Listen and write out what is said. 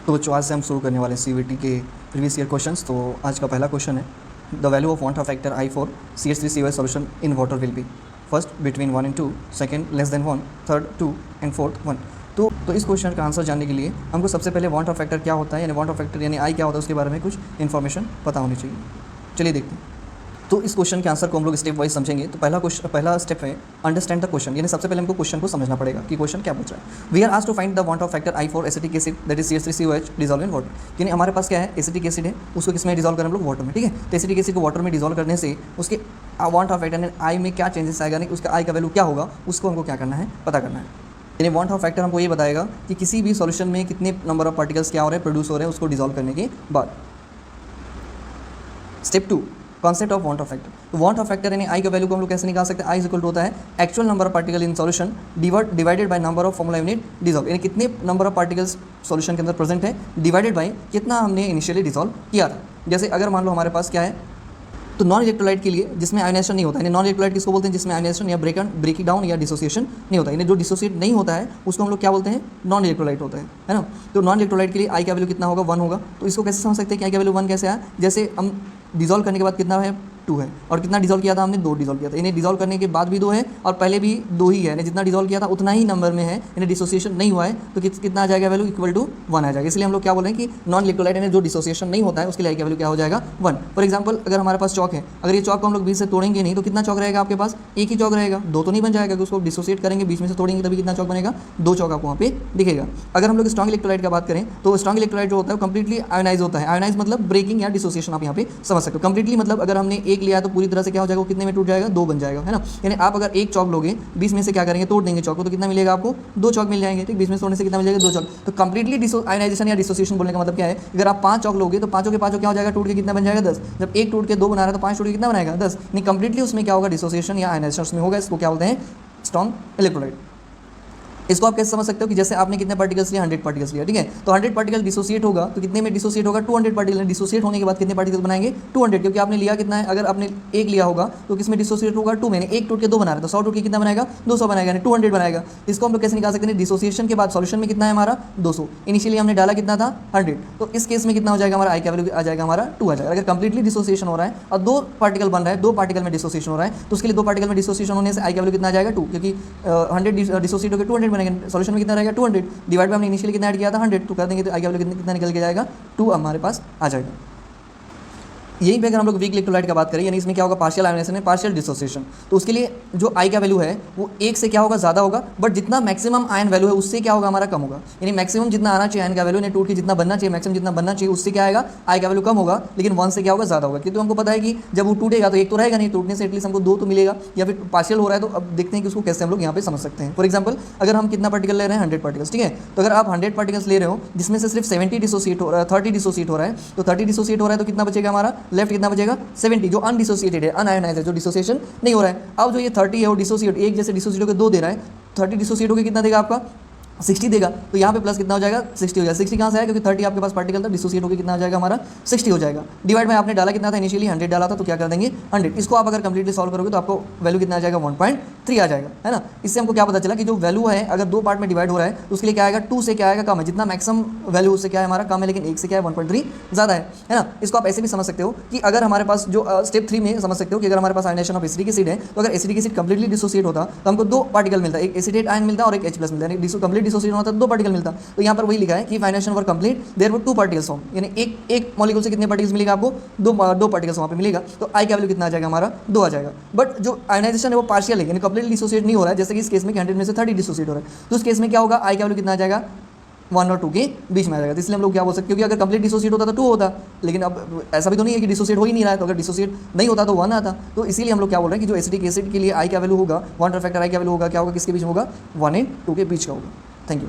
तो बच्चों आज से हम शुरू करने वाले हैं CVT के प्रीवियस ईयर क्वेश्चंस। तो आज का पहला क्वेश्चन है, the value of want factor I for CH3COH solution in water will be first between 1 and 2, second less than 1, third 2 and fourth 1। तो इस क्वेश्चन का आंसर जानने के लिए हमको सबसे पहले वांट ऑफ फैक्टर क्या होता है, यानी वांट ऑफ फैक्टर यानी I क्या होता है, उसके बारे में कुछ इन्फॉर्मेशन पता होनी चाहिए। चलिए देखते हैं। तो इस क्वेश्चन के आंसर को हम लोग स्टेप वाइज समझेंगे। तो पहला स्टेप है अंडरस्टैंड द क्वेश्चन, यानी सबसे पहले हमको क्वेश्चन को समझना पड़ेगा कि क्वेश्चन क्या पूछ रहा है। We are asked to find the van't Hoff factor I for acetic acid that is CH3COH dissolve in water. यानी हमारे पास क्या है, एसिटिक एसिड है, उसको किसमें डिसॉल्व करें हम लोग, वाटर में। ठीक है, तो एसिटिक एसिड को वाटर में डिसॉल्व करने से उसके वांट ऑफ फैक्टर I में क्या चेंजेस आएगा, नहीं उसका I का वैल्यू क्या होगा, उसको हमको क्या करना है, पता करना है। यानी वांट ऑफ फैक्टर हमको ये बताएगा कि किसी भी सॉल्यूशन में कितने नंबर ऑफ पार्टिकल्स क्या हो रहे हैं, प्रोड्यूस हो रहे हैं, उसको डिसॉल्व करने के बाद। Step 2, concept of want Hoff factor. तो वांट ऑफ फैक्टर यानी I का वैल्यू को हम लोग कैसे निकाल सकते हैं, I इक्वल टू होता है actual number of particle in solution divided by number of formula unit dissolve. यानी कितने नंबर ऑफ पार्टिकल्स सॉल्यूशन के अंदर प्रेजेंट है डिवाइडेड बाय कितना हमने इनिशियली डिसॉल्व किया था। जैसे अगर मान लो हमारे पास क्या है, तो नॉन इलेक्ट्रोलाइट के लिए जिसमें आयोनाइजेशन नहीं होता है, नॉन इलेक्ट्रोलाइट किसको बोलते हैं, जिसमें आयोनाइजेशन या ब्रेकिंग डाउन या डिसोसिएशन नहीं होता है। यानी जो डिसोसिएट नहीं होता है उसको हम लोग क्या बोलते हैं, नॉन इलेक्ट्रोलाइट होता है ना। तो नॉन इलेक्ट्रोलाइट के लिए I का वैल्यू कितना होगा, 1 होगा। तो इसको कैसे समझ सकते हैं कि I का वैल्यू 1 कैसे आया, जैसे हम डिसॉल्व करने के बाद कितना है, 2 है, और कितना डिसॉल्व किया था हमने, 2 डिसॉल्व किया था। इन्हें डिसॉल्व करने के बाद भी 2 है और पहले भी 2 ही है, यानी जितना डिसॉल्व किया था उतना ही नंबर में है, यानी डिसोसिएशन नहीं हुआ है। तो कितना आ जाएगा वैल्यू, इक्वल टू 1 आ जाएगा। इसलिए हम लोग क्या बोल रहे हैं कि नॉन इलेक्ट्रोलाइट यानी जो डिसोसिएशन नहीं होता है उसके लिए I का वैल्यू क्या हो जाएगा, 1। फॉर एग्जाम्पल अगर हमारे पास चौक है, अगर ये चौक को हम लोग बीच से तोड़ेंगे नहीं तो कितना चौक रहेगा आपके पास, एक ही चौक रहेगा, 2 तो नहीं बन जाएगा, उसको डिसोसिएट करेंगे बीच में से तोड़ेंगे तभी कितना चौक बनेगा, 2 चौक आपको वहाँ पे दिखेगा। अगर हम लोग स्ट्रॉन्ग इलेक्ट्रोलाइट का बात करें तो स्ट्रॉन्ग इलेक्ट्रोलाइट जो होता है कंप्लीटली आयोनाइज होता है। आयोनाइज मतलब ब्रेकिंग या डिसोसिएशन आप यहाँ पे समझ सकते हो। कंप्लीटली मतलब अगर हमने एक लिया तो पूरी तरह से क्या हो जाएगा, कितने में टूट जाएगा, 2 बन जाएगा, है ना। यानी आप अगर एक चौक लोगे, बीच में से क्या करेंगे, तोड़ देंगे चौक को, तो कितना मिलेगा आपको, 2 चौक मिल जाएंगे। ठीक, बीच में तोड़ने से कितना मिल जाएगा, 2 चौक। तो कंप्लीटली आयोनाइजेशन या डिसोसिएशन बोलने का मतलब क्या है, अगर आप 5 चौक लोगे तो पाँचों के पाँचों क्या हो जाएगा, टूट के कितना बन जाएगा, 10। जब एक टूट के 2 बना रहा है तो 5 टूट के कितना बनाएगा, 10। नहीं कंप्लीटली उसमें क्या होगा, डिसोसिएशन या आयोनाइजेशन उसमें होगा। इसको क्या बोलते हैं, स्ट्रॉन्ग इलेक्ट्रोलाइट। इसको आप कैसे समझ सकते हो कि जैसे आपने कितने पार्टिकल्स लिया, 100 पार्टिकल्स लिया, ठीक है, तो 100 पार्टिकल डिसोसिएट होगा तो कितने में डिसोसिएट होगा, 200 पार्टिकल। डिसोसिएट होने के बाद कितने पार्टिकल बनाएंगे, 200, क्योंकि आपने लिया कितना है, अगर आपने एक लिया होगा तो किसमें डिसोसिएट होगा, 2 में। एक टूट के 2 बना रहे तो 100 टूट के कितना बनाएगा, 200 बनाएगा, यानी 200 बनाएगा। इसको हम लोग कैसे निकाल सकते हैं, डिसोसिएशन के बाद सॉल्यूशन में कितना है हमारा, 200। इनिशियली हमने डाला कितना था, 100। तो इस केस में कितना हो जाएगा हमारा, I का वैल्यू आ जाएगा हमारा 2 आ जाएगा। अगर कंप्लीटली डिसोसिएशन हो रहा है और 2 पार्टिकल बन रहा है, 2 पार्टिकल में डिसोसिएशन हो रहा है, तो उसके लिए 2 पार्टिकल में डिसोसिएशन होने से I का वैल्यू कितना आ जाएगा, 2, क्योंकि 100 डिसोसिएट होकर 200 बनेगा। सॉल्यूशन में कितना रहेगा, 200 डिवाइड में हमने इनिशियली कितना ऐड किया था, 100, तो कर देंगे तो I का वैल्यू कितना निकल के जाएगा, 2 हमारे पास आ जाएगा। यहीं पे अगर हम लोग वीक इलेक्ट्रोलाइट का बात करें, यानी इसमें क्या होगा, पार्शियल आयोनाइजेशन है, पार्शियल डिसोसिएशन, तो उसके लिए जो I का वैल्यू है वो 1 से क्या होगा, ज़्यादा होगा, बट जितना मैक्सिमम आयन वैल्यू है उससे क्या होगा, हमारा कम होगा। यानी मैक्सिमम जितना आना चाहिए आयन का वैल्यू, नहीं टूट के जितना बनना चाहिए, मैक्सिमम जितना बनना चाहिए उससे क्या आएगा, I का वैल्यू कम होगा, लेकिन 1 से क्या होगा, ज़्यादा होगा। क्योंकि हमको पता है कि जब वो टूटेगा तो 1 तो रहेगा नहीं, टूटने से एटलीस्ट हमको 2 तो मिलेगा, या फिर पार्शियल हो रहा है। तो अब देखते हैं कि उसको कैसे हम लोग यहाँ पे समझ सकते हैं। फॉर एग्जाम्पल अगर हम कितना पार्टिकल ले रहे हैं, 100 पार्टिकल्स, ठीक है, तो अगर आप 100 पार्टिकल्स ले रहे हो जिसमें से सिर्फ 70 डिसोसिएट हो रहा है, 30 डिसोसिएट हो रहा है, तो 30 डिसोसिएट हो रहा है तो कितना बचेगा हमारा, लेफ्ट कितना बचेगा, 70 जो अनडिसोसिएटेड है, अनआयोनाइज्ड है, जो डिसोसिएशन नहीं हो रहा है। अब जो ये 30 है वो डिसोसिएट, एक जैसे डिसोसिएट होकर 2 दे रहा है, 30 डिसोसिएट होकर कितना देगा आपका, 60 देगा। तो यहाँ पे प्लस कितना हो जाएगा, 60 हो जाएगा। 60 कहाँ से आया, क्योंकि 30 आपके पास पार्टिकल था, डिसोसिएट होकर कितना आ जाएगा हमारा, 60 हो जाएगा। डिवाइड में आपने डाला कितना था, इनिशियली 100 डाला था, तो क्या कर देंगे 100। इसको आप अगर कंप्लीटली सॉल्व करोगे तो आपको वैल्यू कितना आ जाएगा, 1.3 आ जाएगा, है ना। इससे हमको क्या पता चला कि जो वैल्यू है अगर 2 पार्ट में डिवाइड हो रहा है तो उसके लिए क्या आएगा, 2 से क्या आएगा, कम है। जितना मैक्सिमम वैल्यू उससे क्या है हमारा कम है, लेकिन 1 से क्या है, 1.3 ज़्यादा है ना। इसको आप ऐसे भी समझ सकते हो कि अगर हमारे पास जो स्टेप 3 में समझ सकते हो कि अगर हमारे पास आयोनाइजेशन ऑफ एसिडिक एसिड है, तो अगर एसिडिक एसिड कंप्लीटली डिसोसिएट होता तो हमको 2 पार्टिकल मिलता है, एक एसिडेट आयन मिलता है और एक H+ मिलता है। कंप्लीट डिसोसिएट होता है 2 पार्टिकल मिलता। तो यहाँ पर वही लिखा है कि फाइनेशन were complete there were 2 particles form, यानी एक मॉलिक्यूल से कितने पार्टिकल्स मिलेगा आपको, 2 पार्टिकल्स वहाँ पे मिलेगा। तो I का वैल्यू कितना आ जाएगा हमारा, 2 आ जाएगा। बट जो आयोनाइजेशन है वो पार्शियल है, यानी कंप्लीट डिसोसिएट नहीं हो रहा है, जैसे कि इस केस में 100 में से 30 डिसोसिएट हो रहा है। तो उस केस में क्या होगा, I का वैल्यू कितना आ जाएगा, 1 और 2 के बीच में आ जाएगा। तो इसलिए हम लोग क्या बोल सकते हैं, क्योंकि अगर कंप्लीट डिसोसिएट होता तो 2 होता, लेकिन अब ऐसा भी तो नहीं है कि डिसोसिएट हो ही नहीं रहा है, तो अगर डिसोसिएट नहीं होता तो 1 आता। तो इसीलिए हम लोग क्या बोल रहे हैं कि जो एसिडिक एसिड के लिए I का वैल्यू होगा, वांट फैक्टर I का वैल्यू होगा, क्या होगा, किसके बीच में होगा, 1 और 2 के बीच का होगा। Thank you.